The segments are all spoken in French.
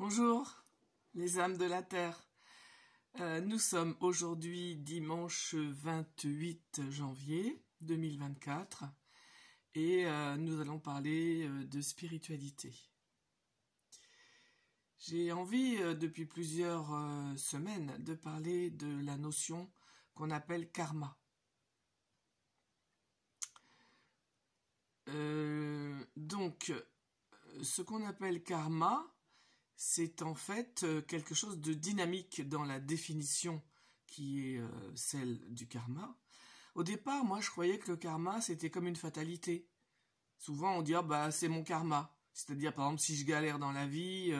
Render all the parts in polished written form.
Bonjour les âmes de la Terre. Nous sommes aujourd'hui dimanche 28 janvier 2024 et nous allons parler de spiritualité. J'ai envie depuis plusieurs semaines de parler de la notion qu'on appelle karma. Ce qu'on appelle karma, c'est en fait quelque chose de dynamique dans la définition qui est celle du karma. Au départ, moi, je croyais que le karma, c'était comme une fatalité. Souvent, on dit « Ah, bah, c'est mon karma ». C'est-à-dire, par exemple, si je galère dans la vie,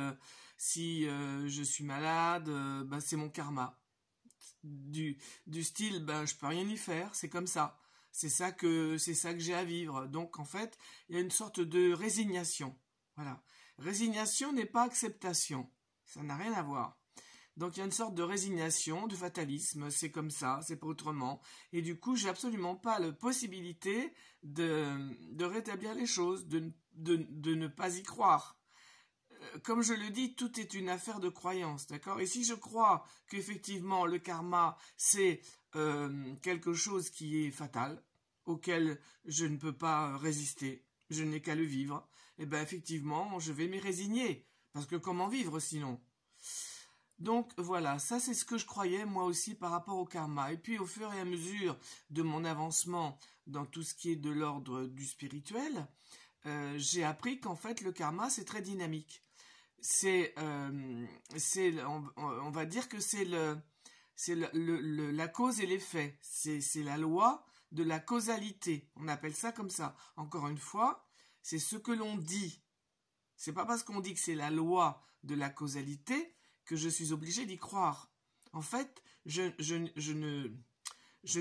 si je suis malade, bah, c'est mon karma. Du style, ben, je peux rien y faire, c'est comme ça. C'est ça que j'ai à vivre. Donc, en fait, il y a une sorte de résignation. Voilà. Résignation n'est pas acceptation. Ça n'a rien à voir. Donc, il y a une sorte de résignation, de fatalisme. C'est comme ça, c'est pas autrement. Et du coup, j'ai absolument pas la possibilité de rétablir les choses, de ne pas y croire. Comme je le dis, tout est une affaire de croyance, d'accord? Et si je crois qu'effectivement le karma, c'est quelque chose qui est fatal, auquel je ne peux pas résister, je n'ai qu'à le vivre, et bien effectivement, je vais m'y résigner, parce que comment vivre sinon? Donc voilà, ça c'est ce que je croyais moi aussi par rapport au karma. Et puis au fur et à mesure de mon avancement dans tout ce qui est de l'ordre du spirituel, j'ai appris qu'en fait le karma c'est très dynamique. On va dire que c'est la cause et l'effet. C'est la loi de la causalité. On appelle ça comme ça. Encore une fois, c'est ce que l'on dit. C'est pas parce qu'on dit que c'est la loi de la causalité que je suis obligé d'y croire. En fait, je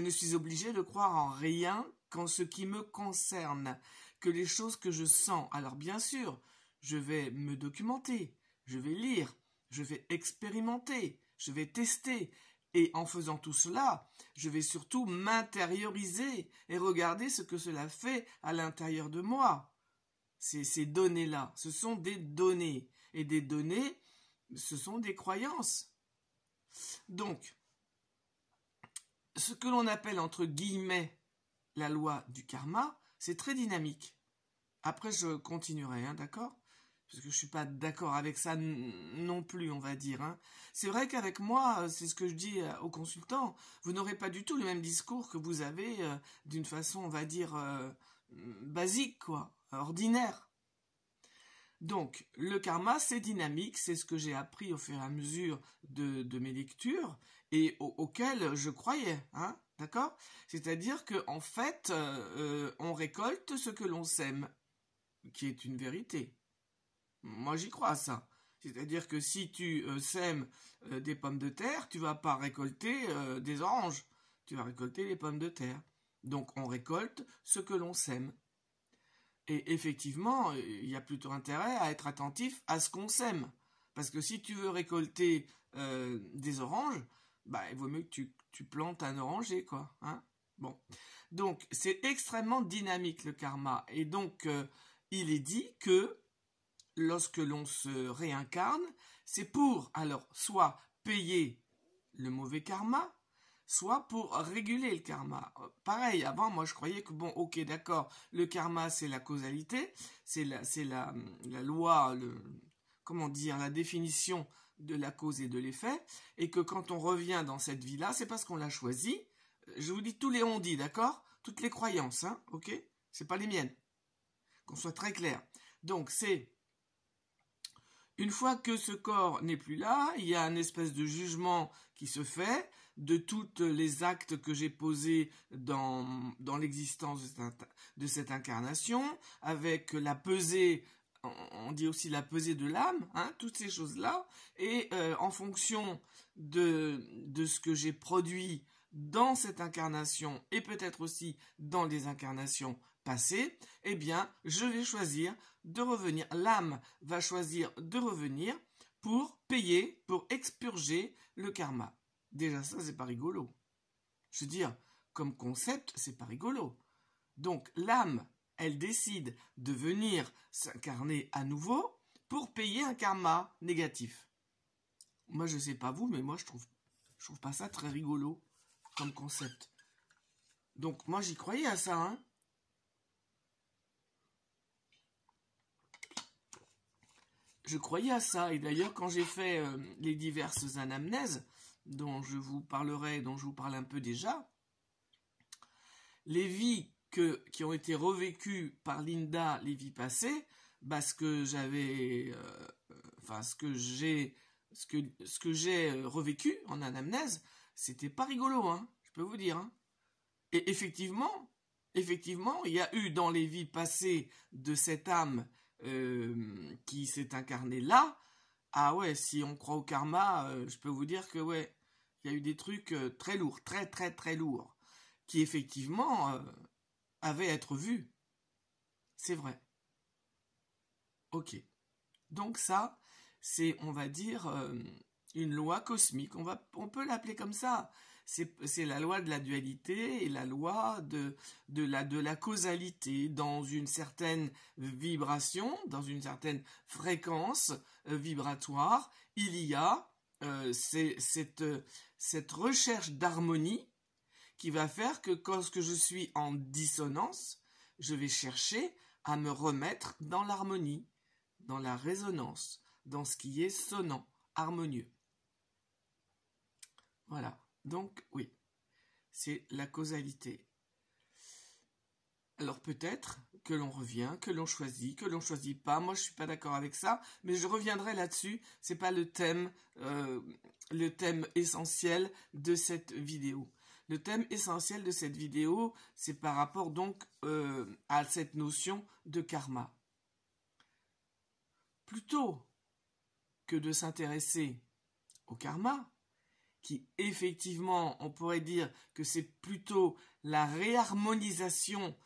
ne suis obligé de croire en rien qu'en ce qui me concerne, que les choses que je sens. Alors bien sûr, je vais me documenter, je vais lire, je vais expérimenter, je vais tester. Et en faisant tout cela, je vais surtout m'intérioriser et regarder ce que cela fait à l'intérieur de moi. Ces données-là, ce sont des données. Et des données, ce sont des croyances. Donc, ce que l'on appelle entre guillemets la loi du karma, c'est très dynamique. Après, je continuerai, hein, d'accord? Parce que je suis pas d'accord avec ça non plus, on va dire. Hein. C'est vrai qu'avec moi, c'est ce que je dis aux consultants, vous n'aurez pas du tout le même discours que vous avez d'une façon, on va dire, basique, quoi, ordinaire. Donc, le karma, c'est dynamique, c'est ce que j'ai appris au fur et à mesure de mes lectures et auquel je croyais, hein, d'accord? C'est-à-dire qu'en fait, on récolte ce que l'on sème, qui est une vérité. Moi, j'y crois à ça. C'est-à-dire que si tu sèmes des pommes de terre, tu vas pas récolter des oranges. Tu vas récolter les pommes de terre. Donc, on récolte ce que l'on sème. Et effectivement, il y a plutôt intérêt à être attentif à ce qu'on sème. Parce que si tu veux récolter des oranges, bah, il vaut mieux que tu plantes un oranger, quoi. Hein, bon. Donc, c'est extrêmement dynamique, le karma. Et donc, il est dit que lorsque l'on se réincarne, c'est pour, alors, soit payer le mauvais karma, soit pour réguler le karma. Pareil, avant, moi, je croyais que, bon, ok, d'accord, le karma, c'est la causalité, c'est la loi, comment dire, la définition de la cause et de l'effet, et que quand on revient dans cette vie-là, c'est parce qu'on l'a choisi. Je vous dis tous les on-dit, d'accord? Toutes les croyances, hein, ok? C'est pas les miennes. Qu'on soit très clair. Donc, c'est une fois que ce corps n'est plus là, il y a une espèce de jugement qui se fait de tous les actes que j'ai posés dans l'existence de cette incarnation, avec la pesée, on dit aussi la pesée de l'âme, hein, toutes ces choses-là, et en fonction de ce que j'ai produit dans cette incarnation, et peut-être aussi dans des incarnations passées, eh bien, je vais choisir de revenir. L'âme va choisir de revenir pour payer, pour expurger le karma. Déjà, ça, c'est pas rigolo. Je veux dire, comme concept, c'est pas rigolo. Donc, l'âme, elle décide de venir s'incarner à nouveau pour payer un karma négatif. Moi, je sais pas vous, mais moi, je trouve pas ça très rigolo comme concept. Donc, moi, j'y croyais à ça, hein. Je croyais à ça. Et d'ailleurs, quand j'ai fait les diverses anamnèses, dont je vous parlerai, dont je vous parle un peu déjà, les vies qui ont été revécues par Linda, les vies passées, ce que j'avais, ce que j'ai revécu en anamnèse, c'était pas rigolo, hein, je peux vous dire. Hein. Et effectivement, il y a eu dans les vies passées de cette âme qui s'est incarnée là. Ah ouais, si on croit au karma, je peux vous dire que ouais, il y a eu des trucs très lourds, très très très lourds, qui effectivement avaient à être vus. C'est vrai. Ok. Donc ça, c'est, on va dire, une loi cosmique. On peut l'appeler comme ça. C'est la loi de la dualité et la loi de la causalité dans une certaine vibration, dans une certaine fréquence vibratoire. Il y a cette recherche d'harmonie qui va faire que lorsque je suis en dissonance, je vais chercher à me remettre dans l'harmonie, dans la résonance, dans ce qui est sonnant, harmonieux. Voilà. Donc, oui, c'est la causalité. Alors peut-être que l'on revient, que l'on choisit pas. Moi, je suis pas d'accord avec ça, mais je reviendrai là-dessus. C'est pas le thème essentiel de cette vidéo. Le thème essentiel de cette vidéo, c'est par rapport donc à cette notion de karma. Plutôt que de s'intéresser au karma, qui effectivement, on pourrait dire que c'est plutôt la réharmonisation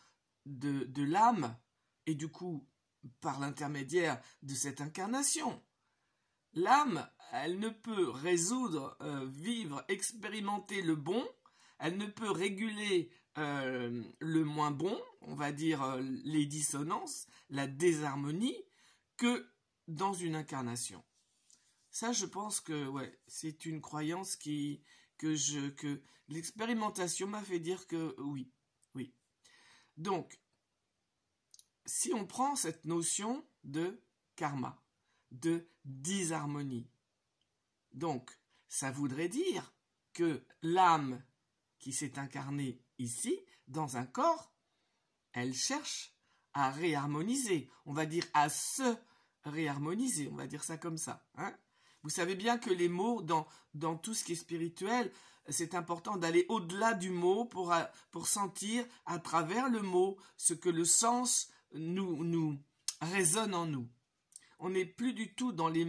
de l'âme, et du coup, par l'intermédiaire de cette incarnation. L'âme, elle ne peut résoudre, vivre, expérimenter le bon, elle ne peut réguler le moins bon, on va dire les dissonances, la désharmonie, que dans une incarnation. Ça, je pense que ouais, c'est une croyance que l'expérimentation m'a fait dire que oui. Donc, si on prend cette notion de karma, de disharmonie, donc ça voudrait dire que l'âme qui s'est incarnée ici, dans un corps, elle cherche à réharmoniser, on va dire à se réharmoniser, on va dire ça comme ça, hein. Vous savez bien que les mots, dans tout ce qui est spirituel, c'est important d'aller au-delà du mot pour sentir à travers le mot ce que le sens nous résonne en nous. On n'est plus du tout dans la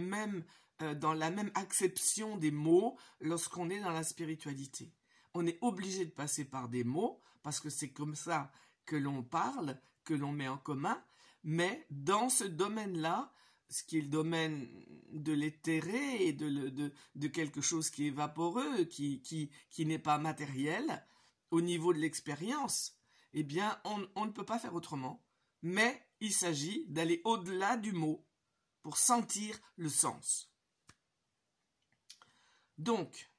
même acception des mots lorsqu'on est dans la spiritualité. On est obligé de passer par des mots parce que c'est comme ça que l'on parle, que l'on met en commun, mais dans ce domaine-là, ce qui est le domaine de l'éthéré et de quelque chose qui est vaporeux, qui n'est pas matériel, au niveau de l'expérience, eh bien, on ne peut pas faire autrement. Mais il s'agit d'aller au-delà du mot pour sentir le sens. Donc,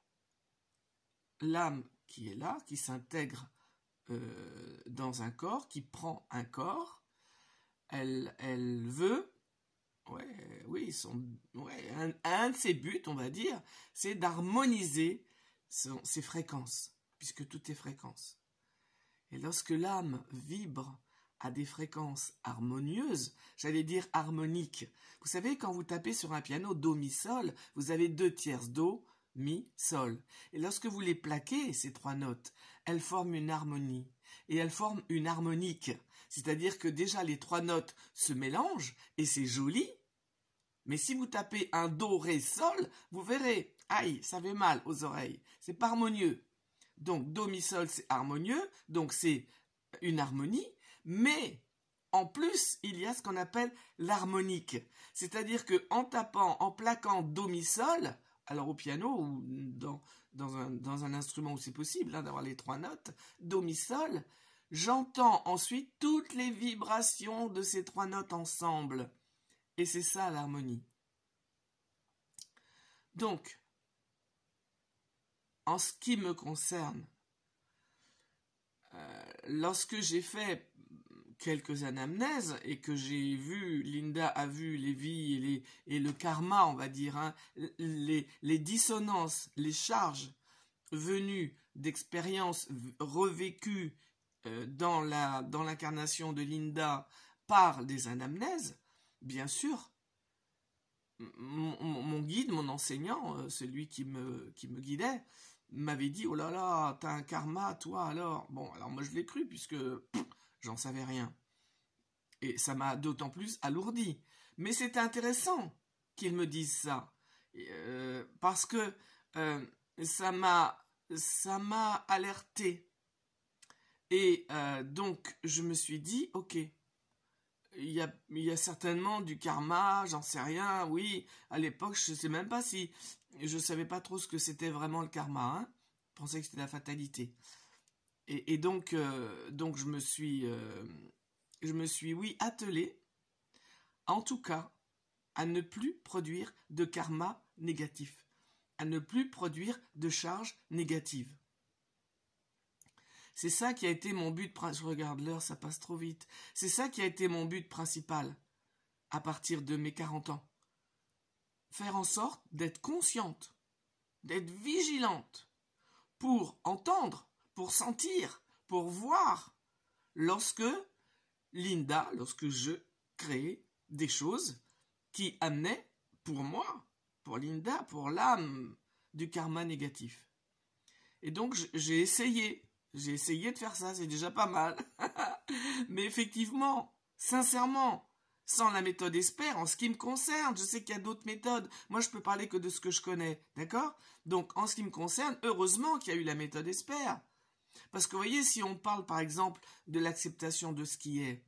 l'âme qui est là, qui s'intègre dans un corps, qui prend un corps, elle veut... un de ses buts, on va dire, c'est d'harmoniser ses fréquences, puisque tout est fréquence. Et lorsque l'âme vibre à des fréquences harmonieuses, j'allais dire harmoniques, vous savez, quand vous tapez sur un piano do, mi, sol, vous avez 2 tierces, do, mi, sol. Et lorsque vous les plaquez, ces 3 notes, elles forment une harmonie. Et elles forment une harmonique. C'est-à-dire que déjà les 3 notes se mélangent et c'est joli. Mais si vous tapez un do, ré, sol, vous verrez, aïe, ça fait mal aux oreilles. C'est pas harmonieux. Donc do, mi, sol, c'est harmonieux. Donc c'est une harmonie. Mais en plus, il y a ce qu'on appelle l'harmonique. C'est-à-dire que en tapant, en plaquant do, mi, sol, alors au piano ou dans un instrument où c'est possible d'avoir les 3 notes, do, mi, sol, j'entends ensuite toutes les vibrations de ces 3 notes ensemble. Et c'est ça l'harmonie. Donc, en ce qui me concerne, lorsque j'ai fait quelques anamnèses et que j'ai vu, Linda a vu les vies et le karma, on va dire, hein, les dissonances, les charges venues d'expériences revécues dans l'incarnation de Linda par des anamnèses, bien sûr, mon guide, mon enseignant, celui qui me guidait, m'avait dit « Oh là là, t'as un karma, toi, alors ?» Bon, alors moi je l'ai cru puisque j'en savais rien. Et ça m'a d'autant plus alourdi. Mais c'était intéressant qu'il me dise ça. Parce que ça m'a alerté. Et donc, je me suis dit, ok, il y a certainement du karma, j'en sais rien, oui. À l'époque, je ne sais même pas si... Je ne savais pas trop ce que c'était vraiment le karma. Hein. Je pensais que c'était la fatalité. Et donc, je me suis, oui, attelé, en tout cas, à ne plus produire de karma négatif, à ne plus produire de charges négatives. C'est ça qui a été mon but, je regarde l'heure, ça passe trop vite, c'est ça qui a été mon but principal, à partir de mes 40 ans. Faire en sorte d'être consciente, d'être vigilante, pour entendre, pour sentir, pour voir, lorsque je créais des choses qui amenaient, pour moi, pour Linda, pour l'âme, du karma négatif. Et donc, j'ai essayé de faire ça, c'est déjà pas mal. Mais effectivement, sincèrement, sans la méthode ESPER, en ce qui me concerne, je sais qu'il y a d'autres méthodes. Moi, je peux parler que de ce que je connais, d'accord? Donc, en ce qui me concerne, heureusement qu'il y a eu la méthode ESPER. Parce que, vous voyez, si on parle, par exemple, de l'acceptation de ce qui est,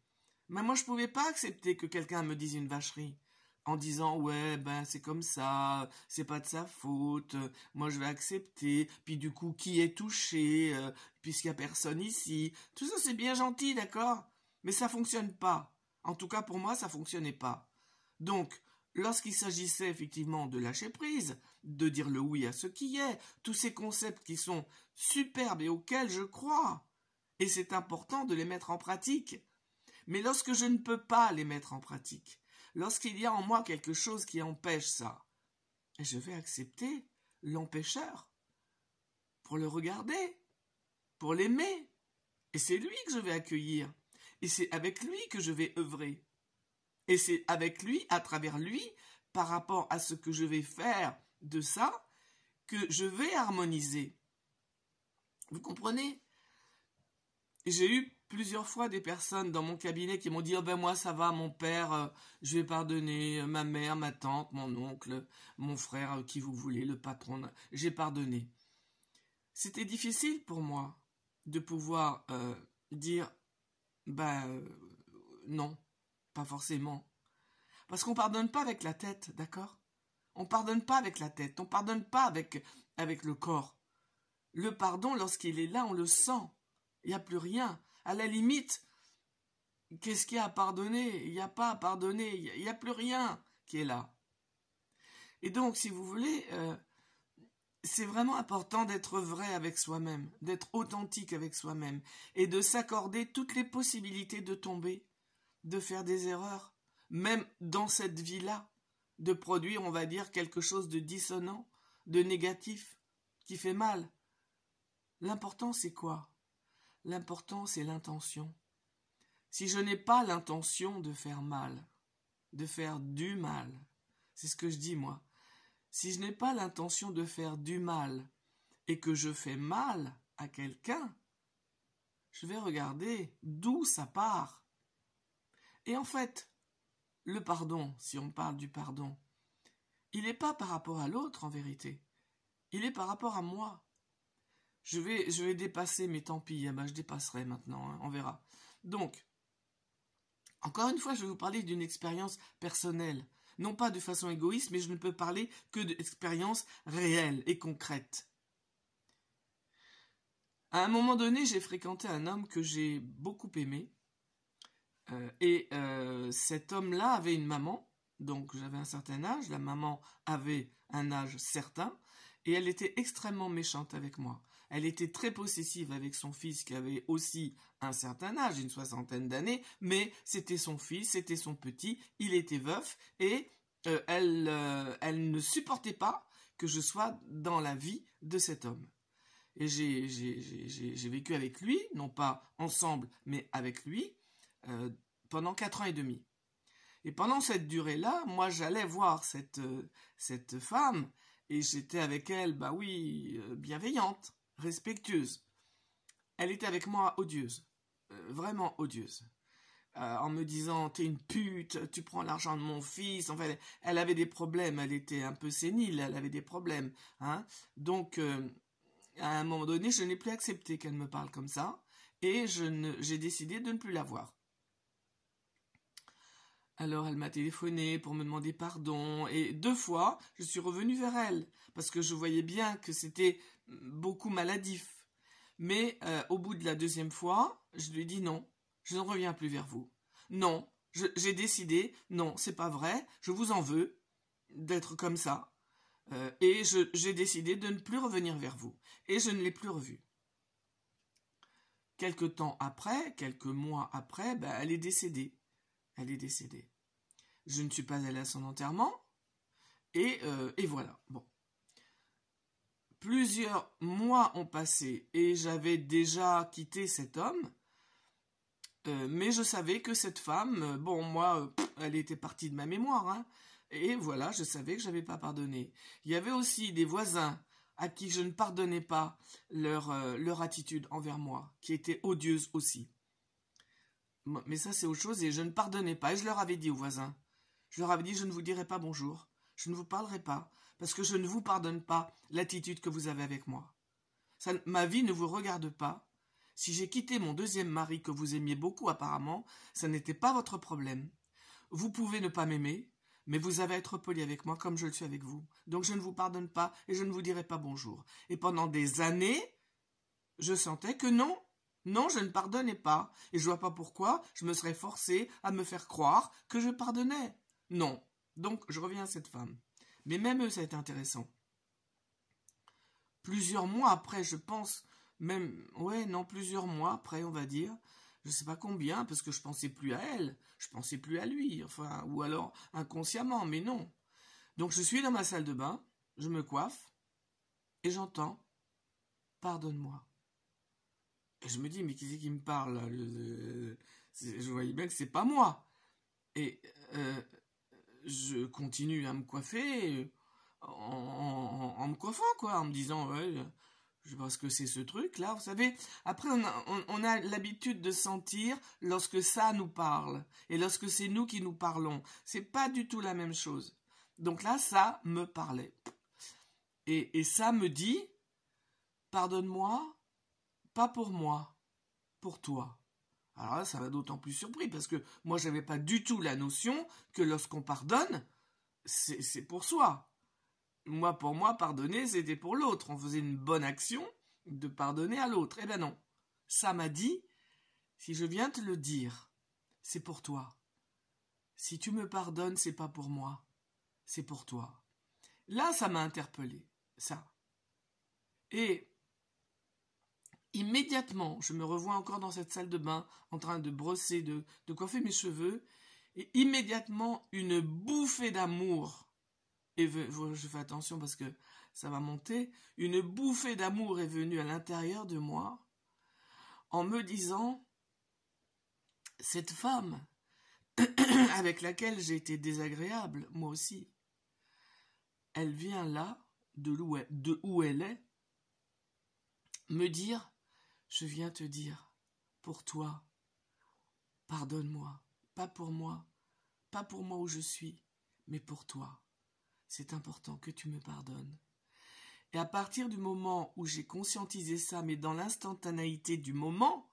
mais moi, je ne pouvais pas accepter que quelqu'un me dise une vacherie en disant « Ouais, ben, c'est comme ça, c'est pas de sa faute, moi, je vais accepter. Puis, du coup, qui est touché, puisqu'il n'y a personne ici. » Tout ça, c'est bien gentil, d'accord? Mais ça ne fonctionne pas. En tout cas, pour moi, ça ne fonctionnait pas. Donc, lorsqu'il s'agissait effectivement de lâcher prise, de dire le oui à ce qui est, tous ces concepts qui sont superbes et auxquels je crois, et c'est important de les mettre en pratique. Mais lorsque je ne peux pas les mettre en pratique, lorsqu'il y a en moi quelque chose qui empêche ça, je vais accepter l'empêcheur pour le regarder, pour l'aimer. Et c'est lui que je vais accueillir. Et c'est avec lui que je vais œuvrer. Et c'est avec lui, à travers lui, par rapport à ce que je vais faire de ça, que je vais harmoniser. Vous comprenez? J'ai eu plusieurs fois des personnes dans mon cabinet qui m'ont dit « Oh ben moi ça va, mon père, je vais pardonner, ma mère, ma tante, mon oncle, mon frère, qui vous voulez, le patron, j'ai pardonné. » C'était difficile pour moi de pouvoir dire « Ben non, pas forcément. » Parce qu'on pardonne pas avec la tête, d'accord? On pardonne pas avec la tête, on pardonne pas avec le corps. Le pardon, lorsqu'il est là, on le sent. Il n'y a plus rien. À la limite, qu'est-ce qu'il y a à pardonner? Il n'y a pas à pardonner. Il n'y a plus rien qui est là. Et donc, si vous voulez, c'est vraiment important d'être vrai avec soi-même, d'être authentique avec soi-même et de s'accorder toutes les possibilités de tomber, de faire des erreurs, même dans cette vie-là, de produire, on va dire, quelque chose de dissonant, de négatif, qui fait mal. L'important, c'est quoi? L'important, c'est l'intention. Si je n'ai pas l'intention de faire mal, de faire du mal, c'est ce que je dis moi, si je n'ai pas l'intention de faire du mal et que je fais mal à quelqu'un, je vais regarder d'où ça part. Et en fait, le pardon, si on parle du pardon, il n'est pas par rapport à l'autre en vérité, il est par rapport à moi. Je vais dépasser, mais tant pis, je dépasserai maintenant, hein, on verra. Donc, encore une fois, je vais vous parler d'une expérience personnelle. Non pas de façon égoïste, mais je ne peux parler que d'expériences réelles et concrètes. À un moment donné, j'ai fréquenté un homme que j'ai beaucoup aimé. Et cet homme-là avait une maman, donc j'avais un certain âge, la maman avait un âge certain, et elle était extrêmement méchante avec moi. Elle était très possessive avec son fils qui avait aussi un certain âge, une soixantaine d'années, mais c'était son fils, c'était son petit, il était veuf, et elle ne supportait pas que je sois dans la vie de cet homme. Et j'ai vécu avec lui, non pas ensemble, mais avec lui, pendant 4 ans et demi. Et pendant cette durée-là, moi j'allais voir cette femme, et j'étais avec elle, bah oui, bienveillante, respectueuse. Elle était avec moi odieuse, vraiment odieuse. En me disant, t'es une pute, tu prends l'argent de mon fils. Enfin, elle avait des problèmes, elle était un peu sénile, elle avait des problèmes. Hein. Donc, à un moment donné, je n'ai plus accepté qu'elle me parle comme ça, et j'ai décidé de ne plus la voir. Alors elle m'a téléphoné pour me demander pardon, et 2 fois, je suis revenue vers elle, parce que je voyais bien que c'était beaucoup maladif. Mais au bout de la 2e fois, je lui ai dit non, je ne reviens plus vers vous. Non, j'ai décidé, non, c'est pas vrai, je vous en veux d'être comme ça. Et j'ai décidé de ne plus revenir vers vous. Et je ne l'ai plus revue. Quelques temps après, quelques mois après, ben, elle est décédée. Elle est décédée. Je ne suis pas allée à son enterrement. Et voilà. Bon. Plusieurs mois ont passé et j'avais déjà quitté cet homme. Mais je savais que cette femme, bon, moi, elle était partie de ma mémoire. Hein, et voilà, je savais que je n'avais pas pardonné. Il y avait aussi des voisins à qui je ne pardonnais pas leur attitude envers moi, qui était odieuse aussi. Mais ça, c'est autre chose, et je ne pardonnais pas. Et je leur avais dit aux voisins, je leur avais dit, je ne vous dirai pas bonjour, je ne vous parlerai pas, parce que je ne vous pardonne pas l'attitude que vous avez avec moi. Ma vie ne vous regarde pas. Si j'ai quitté mon 2e mari que vous aimiez beaucoup apparemment, ça n'était pas votre problème. Vous pouvez ne pas m'aimer, mais vous avez à être poli avec moi comme je le suis avec vous. Donc je ne vous pardonne pas et je ne vous dirai pas bonjour. Et pendant des années, je sentais que non, je ne pardonnais pas. Et je ne vois pas pourquoi je me serais forcée à me faire croire que je pardonnais. Non. Donc je reviens à cette femme. Mais même eux, ça a été intéressant. Plusieurs mois après, je pense, plusieurs mois après, on va dire, je ne sais pas combien, parce que je pensais plus à elle, je pensais plus à lui, enfin, ou alors inconsciemment, mais non. Donc je suis dans ma salle de bain, je me coiffe, et j'entends « Pardonne-moi ». Et je me dis « Mais qui c'est qui me parle là ?» Je voyais bien que c'est pas moi. Et je continue à me coiffer en me coiffant, quoi, en me disant « Ouais, je sais pas ce que c'est ce truc-là, vous savez. » Après, on a l'habitude de sentir lorsque ça nous parle et lorsque c'est nous qui nous parlons. C'est pas du tout la même chose. Donc là, ça me parlait. Et ça me dit « Pardonne-moi, pas pour moi, pour toi. » Alors là, ça m'a d'autant plus surpris parce que moi, je n'avais pas du tout la notion que lorsqu'on pardonne, c'est pour soi. Moi, pour moi, pardonner, c'était pour l'autre. On faisait une bonne action de pardonner à l'autre. Eh bien non. Ça m'a dit, si je viens te le dire, c'est pour toi. Si tu me pardonnes, c'est pas pour moi, c'est pour toi. Là, ça m'a interpellé, ça. Et immédiatement, je me revois encore dans cette salle de bain, en train de brosser, de coiffer mes cheveux, et immédiatement, une bouffée d'amour. Et je fais attention parce que ça va monter. Une bouffée d'amour est venue à l'intérieur de moi en me disant « Cette femme avec laquelle j'ai été désagréable, moi aussi, elle vient là, de où elle est, me dire « Je viens te dire, pour toi, pardonne-moi, pas pour moi où je suis, mais pour toi. C'est important que tu me pardonnes. » Et à partir du moment où j'ai conscientisé ça, mais dans l'instantanéité du moment,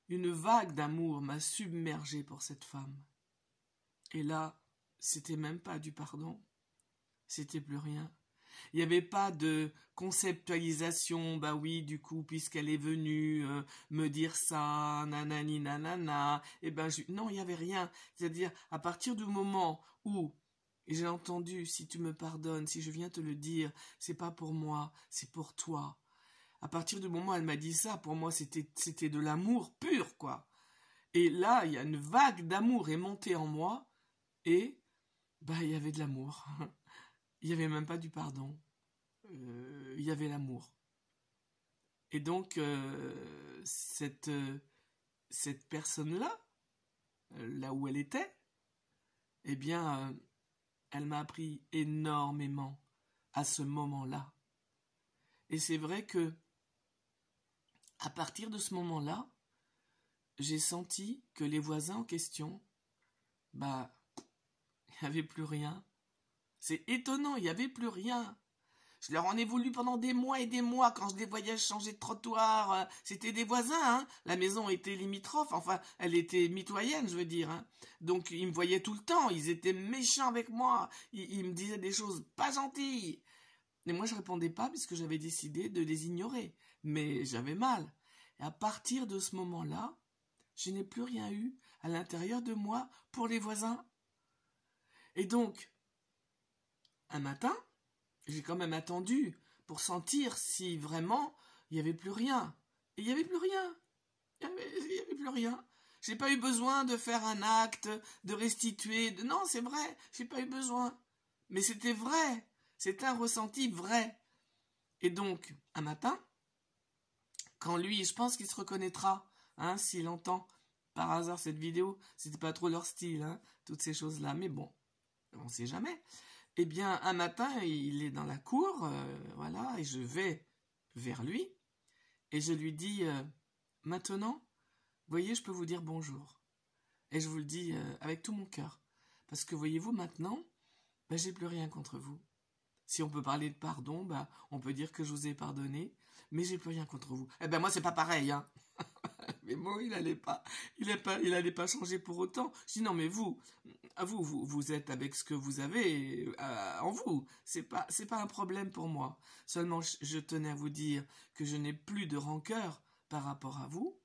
une vague d'amour m'a submergé pour cette femme. Et là, c'était même pas du pardon, c'était plus rien. Il n'y avait pas de conceptualisation, bah oui, du coup, puisqu'elle est venue me dire ça, nanani nanana, et ben non, il n'y avait rien. C'est-à-dire, à partir du moment où j'ai entendu, si tu me pardonnes, si je viens te le dire, c'est pas pour moi, c'est pour toi. À partir du moment où elle m'a dit ça, pour moi, c'était de l'amour pur, quoi. Et là, il y a une vague d'amour est montée en moi, et bah, il y avait de l'amour. Il n'y avait même pas du pardon. Il y avait l'amour. Et donc, cette personne-là, là où elle était, eh bien, elle m'a appris énormément à ce moment-là. Et c'est vrai que, à partir de ce moment-là, j'ai senti que les voisins en question, bah, il n'y avait plus rien. C'est étonnant, il n'y avait plus rien. Je leur en ai voulu pendant des mois et des mois quand je les voyais changer de trottoir. C'était des voisins, hein. La maison était limitrophe, enfin, elle était mitoyenne, je veux dire. Hein. Donc, ils me voyaient tout le temps, ils étaient méchants avec moi. Ils me disaient des choses pas gentilles. Et moi, je répondais pas puisque j'avais décidé de les ignorer. Mais j'avais mal. Et à partir de ce moment-là, je n'ai plus rien eu à l'intérieur de moi pour les voisins. Et donc, un matin, j'ai quand même attendu pour sentir si vraiment il n'y avait plus rien. Et il n'y avait plus rien. Il n'y avait plus rien. J'ai pas eu besoin de faire un acte, de restituer. Non, c'est vrai, j'ai pas eu besoin. Mais c'était vrai. C'était un ressenti vrai. Et donc, un matin, quand lui, je pense qu'il se reconnaîtra, hein, s'il entend par hasard cette vidéo, c'était pas trop leur style, hein, toutes ces choses-là. Mais bon, on sait jamais. Eh bien, un matin, il est dans la cour, voilà, et je vais vers lui, et je lui dis, maintenant, voyez, je peux vous dire bonjour. Et je vous le dis avec tout mon cœur. Parce que, voyez-vous, maintenant, ben, j'ai plus rien contre vous. Si on peut parler de pardon, ben, on peut dire que je vous ai pardonné, mais j'ai plus rien contre vous. Eh ben, moi, c'est pas pareil, hein. Mais moi, il allait pas changer pour autant. Je dis, non, mais vous êtes avec ce que vous avez en vous. C'est pas un problème pour moi. Seulement, je tenais à vous dire que je n'ai plus de rancœur par rapport à vous,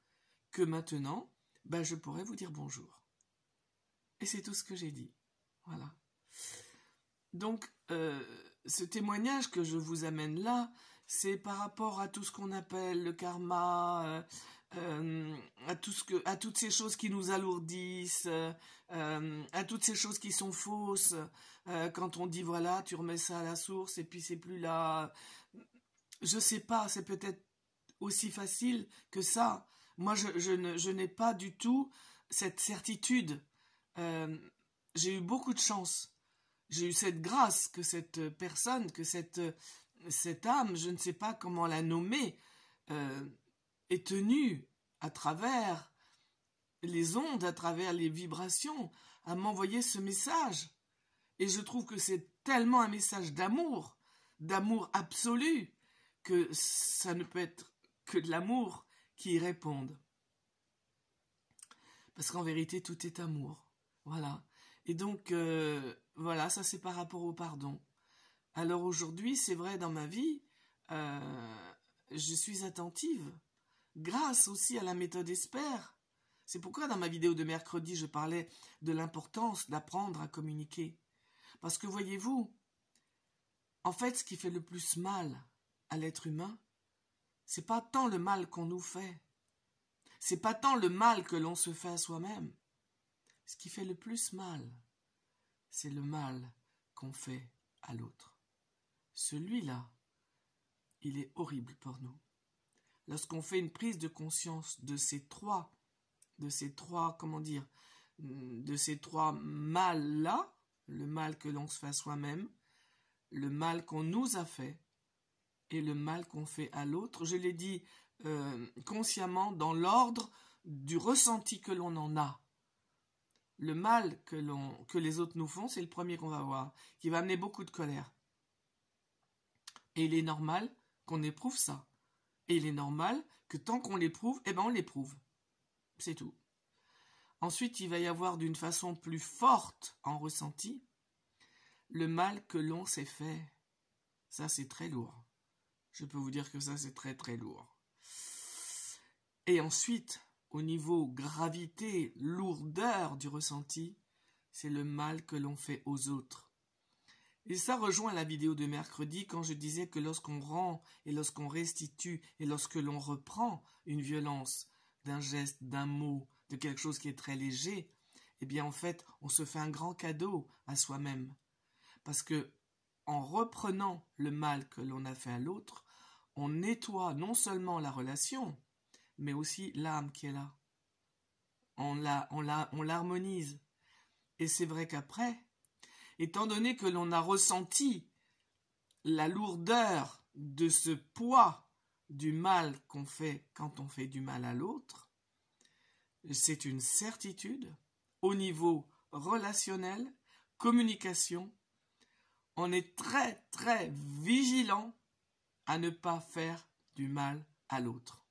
que maintenant, ben, je pourrais vous dire bonjour. Et c'est tout ce que j'ai dit. Voilà. Donc, ce témoignage que je vous amène là, c'est par rapport à tout ce qu'on appelle le karma, à toutes ces choses qui nous alourdissent, à toutes ces choses qui sont fausses. Quand on dit voilà, tu remets ça à la source et puis c'est plus là. Je sais pas, c'est peut-être aussi facile que ça. Moi, je n'ai pas du tout cette certitude. J'ai eu beaucoup de chance. J'ai eu cette grâce que cette personne, que cette âme, je ne sais pas comment la nommer, est tenue à travers les ondes, à travers les vibrations, à m'envoyer ce message. Et je trouve que c'est tellement un message d'amour absolu, que ça ne peut être que de l'amour qui y réponde. Parce qu'en vérité, tout est amour. Voilà. Et donc, voilà, ça c'est par rapport au pardon. Alors aujourd'hui, c'est vrai, dans ma vie, je suis attentive, grâce aussi à la méthode ESPER. C'est pourquoi dans ma vidéo de mercredi, je parlais de l'importance d'apprendre à communiquer. Parce que voyez-vous, en fait, ce qui fait le plus mal à l'être humain, c'est pas tant le mal qu'on nous fait, c'est pas tant le mal que l'on se fait à soi-même. Ce qui fait le plus mal, c'est le mal qu'on fait à l'autre. Celui-là, il est horrible pour nous. Lorsqu'on fait une prise de conscience de ces trois mal-là, le mal que l'on se fait à soi-même, le mal qu'on nous a fait et le mal qu'on fait à l'autre, je l'ai dit consciemment dans l'ordre du ressenti que l'on en a. Le mal que les autres nous font, c'est le premier qu'on va voir, qui va amener beaucoup de colère. Et il est normal qu'on éprouve ça. Et il est normal que tant qu'on l'éprouve, eh ben on l'éprouve. C'est tout. Ensuite, il va y avoir d'une façon plus forte en ressenti le mal que l'on s'est fait. Ça, c'est très lourd. Je peux vous dire que ça, c'est très très lourd. Et ensuite, au niveau gravité, lourdeur du ressenti, c'est le mal que l'on fait aux autres. Et ça rejoint la vidéo de mercredi quand je disais que lorsqu'on rend et lorsqu'on restitue et lorsque l'on reprend une violence d'un geste, d'un mot, de quelque chose qui est très léger, eh bien en fait, on se fait un grand cadeau à soi-même. Parce que en reprenant le mal que l'on a fait à l'autre, on nettoie non seulement la relation, mais aussi l'âme qui est là. On l'harmonise. Et c'est vrai qu'après, étant donné que l'on a ressenti la lourdeur de ce poids du mal qu'on fait quand on fait du mal à l'autre, c'est une certitude au niveau relationnel, communication. On est très très vigilant à ne pas faire du mal à l'autre.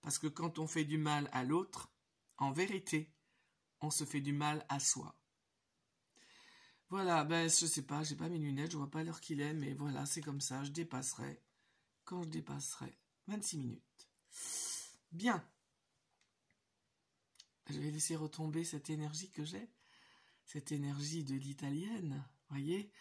Parce que quand on fait du mal à l'autre, en vérité, on se fait du mal à soi. Voilà, ben je sais pas, j'ai pas mes lunettes, je vois pas l'heure qu'il est, mais voilà, c'est comme ça, je dépasserai quand je dépasserai 26 minutes. Bien. Je vais laisser retomber cette énergie que j'ai, cette énergie de l'italienne, voyez.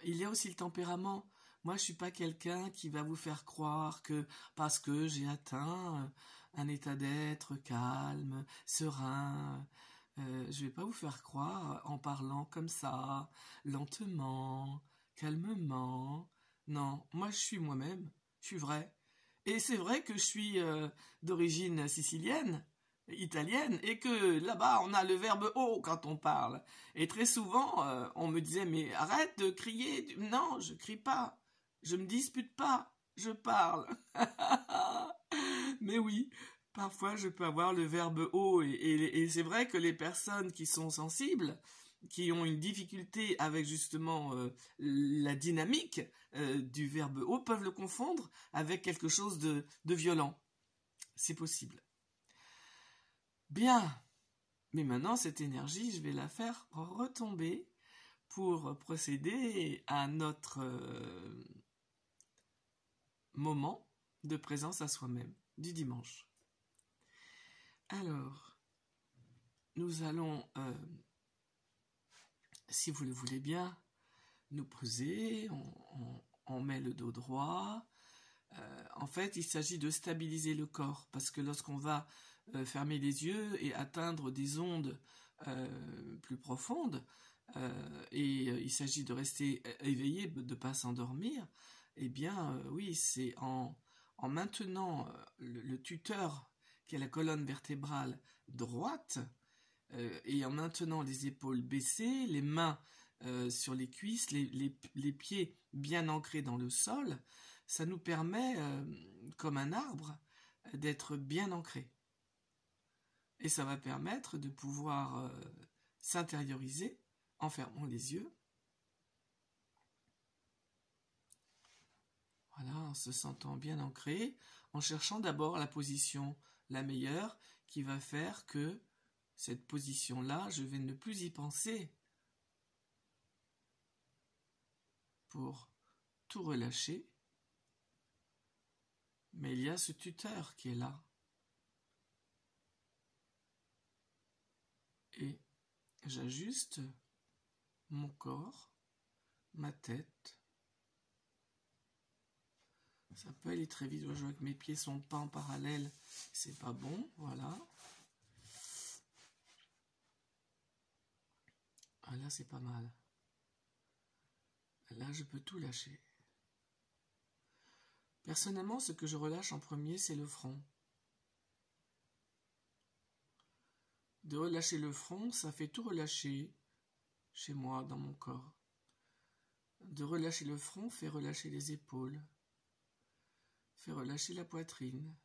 Il y a aussi le tempérament. Moi, je suis pas quelqu'un qui va vous faire croire que parce que j'ai atteint un état d'être calme, serein, je vais pas vous faire croire en parlant comme ça, lentement, calmement. Non, moi, je suis moi-même, je suis vrai. Et c'est vrai que je suis d'origine sicilienne, italienne, et que là-bas on a le verbe oh quand on parle. Et très souvent on me disait mais arrête de crier. Non, je crie pas, je me dispute pas, je parle. Mais oui, parfois je peux avoir le verbe oh et c'est vrai que les personnes qui sont sensibles, qui ont une difficulté avec justement la dynamique du verbe oh peuvent le confondre avec quelque chose de violent. C'est possible. Bien, mais maintenant cette énergie, je vais la faire retomber pour procéder à notre moment de présence à soi-même du dimanche. Alors, nous allons, si vous le voulez bien, nous poser, on met le dos droit. En fait, il s'agit de stabiliser le corps, parce que lorsqu'on va fermer les yeux et atteindre des ondes plus profondes, et il s'agit de rester éveillé, de ne pas s'endormir, eh bien oui, c'est en maintenant le tuteur qui est la colonne vertébrale droite, et en maintenant les épaules baissées, les mains sur les cuisses, les pieds bien ancrés dans le sol, ça nous permet, comme un arbre, d'être bien ancré. Et ça va permettre de pouvoir s'intérioriser en fermant les yeux. Voilà, en se sentant bien ancré, en cherchant d'abord la position la meilleure qui va faire que cette position-là, je vais ne plus y penser pour tout relâcher. Mais il y a ce tuteur qui est là. Et j'ajuste mon corps, ma tête. Ça peut aller très vite. Je vois que mes pieds sont pas en parallèle. C'est pas bon. Voilà. Ah, là, c'est pas mal. Là, je peux tout lâcher. Personnellement, ce que je relâche en premier, c'est le front. De relâcher le front, ça fait tout relâcher chez moi, dans mon corps. De relâcher le front fait relâcher les épaules, fait relâcher la poitrine.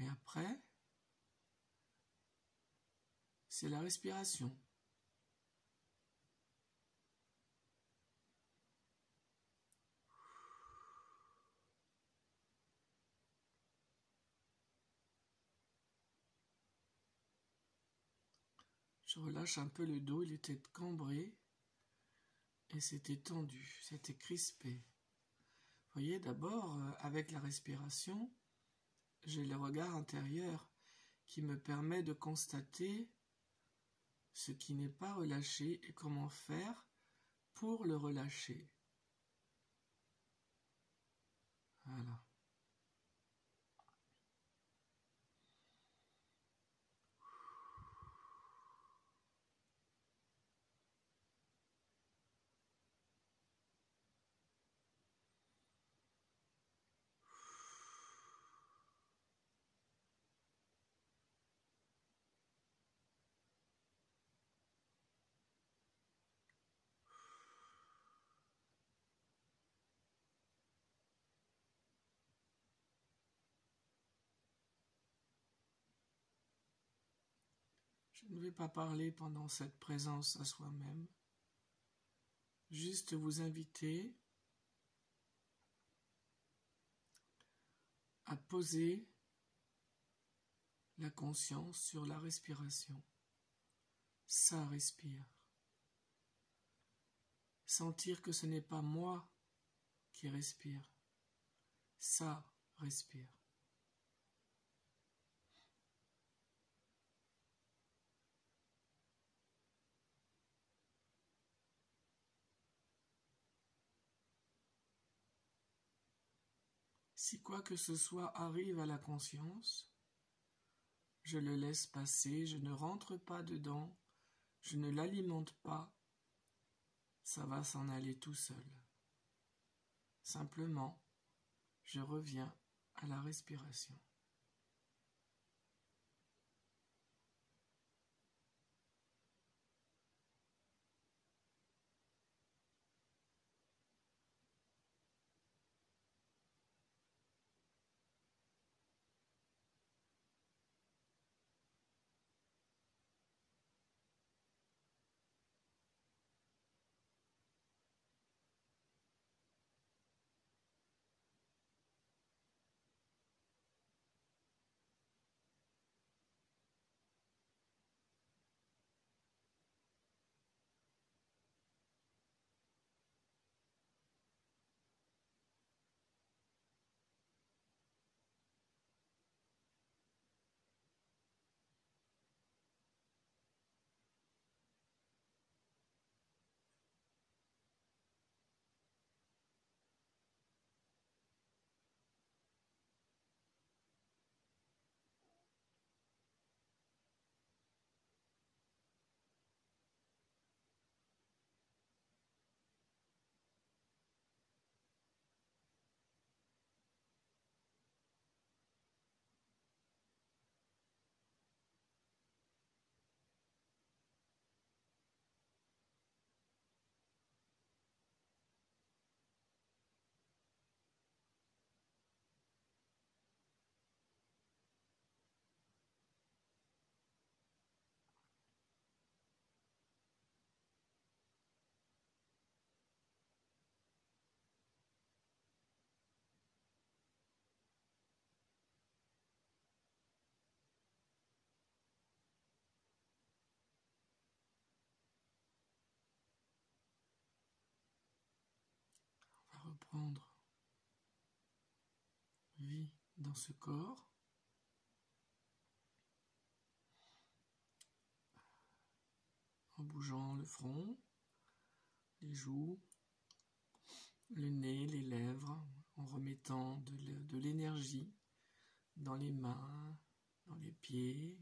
Et après, c'est la respiration. Je relâche un peu le dos, il était cambré et c'était tendu, c'était crispé. Vous voyez, d'abord, avec la respiration, j'ai le regard intérieur qui me permet de constater ce qui n'est pas relâché et comment faire pour le relâcher. Voilà. Je ne vais pas parler pendant cette présence à soi-même, juste vous inviter à poser la conscience sur la respiration. Ça respire. Sentir que ce n'est pas moi qui respire, ça respire. Si quoi que ce soit arrive à la conscience, je le laisse passer, je ne rentre pas dedans, je ne l'alimente pas, ça va s'en aller tout seul. Simplement, je reviens à la respiration. On va reprendre vie dans ce corps. En bougeant le front, les joues, le nez, les lèvres, en remettant de l'énergie dans les mains, dans les pieds,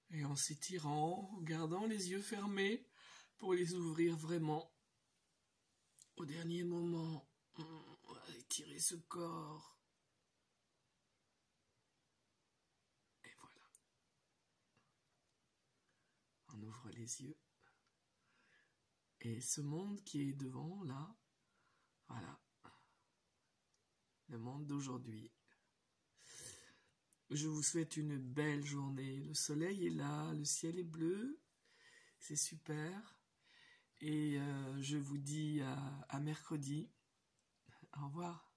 et en s'étirant, en gardant les yeux fermés pour les ouvrir vraiment. Au dernier moment, on va étirer ce corps. Et voilà. On ouvre les yeux. Et ce monde qui est devant, là, voilà. Le monde d'aujourd'hui. Je vous souhaite une belle journée. Le soleil est là, le ciel est bleu. C'est super. Et je vous dis à mercredi. Au revoir.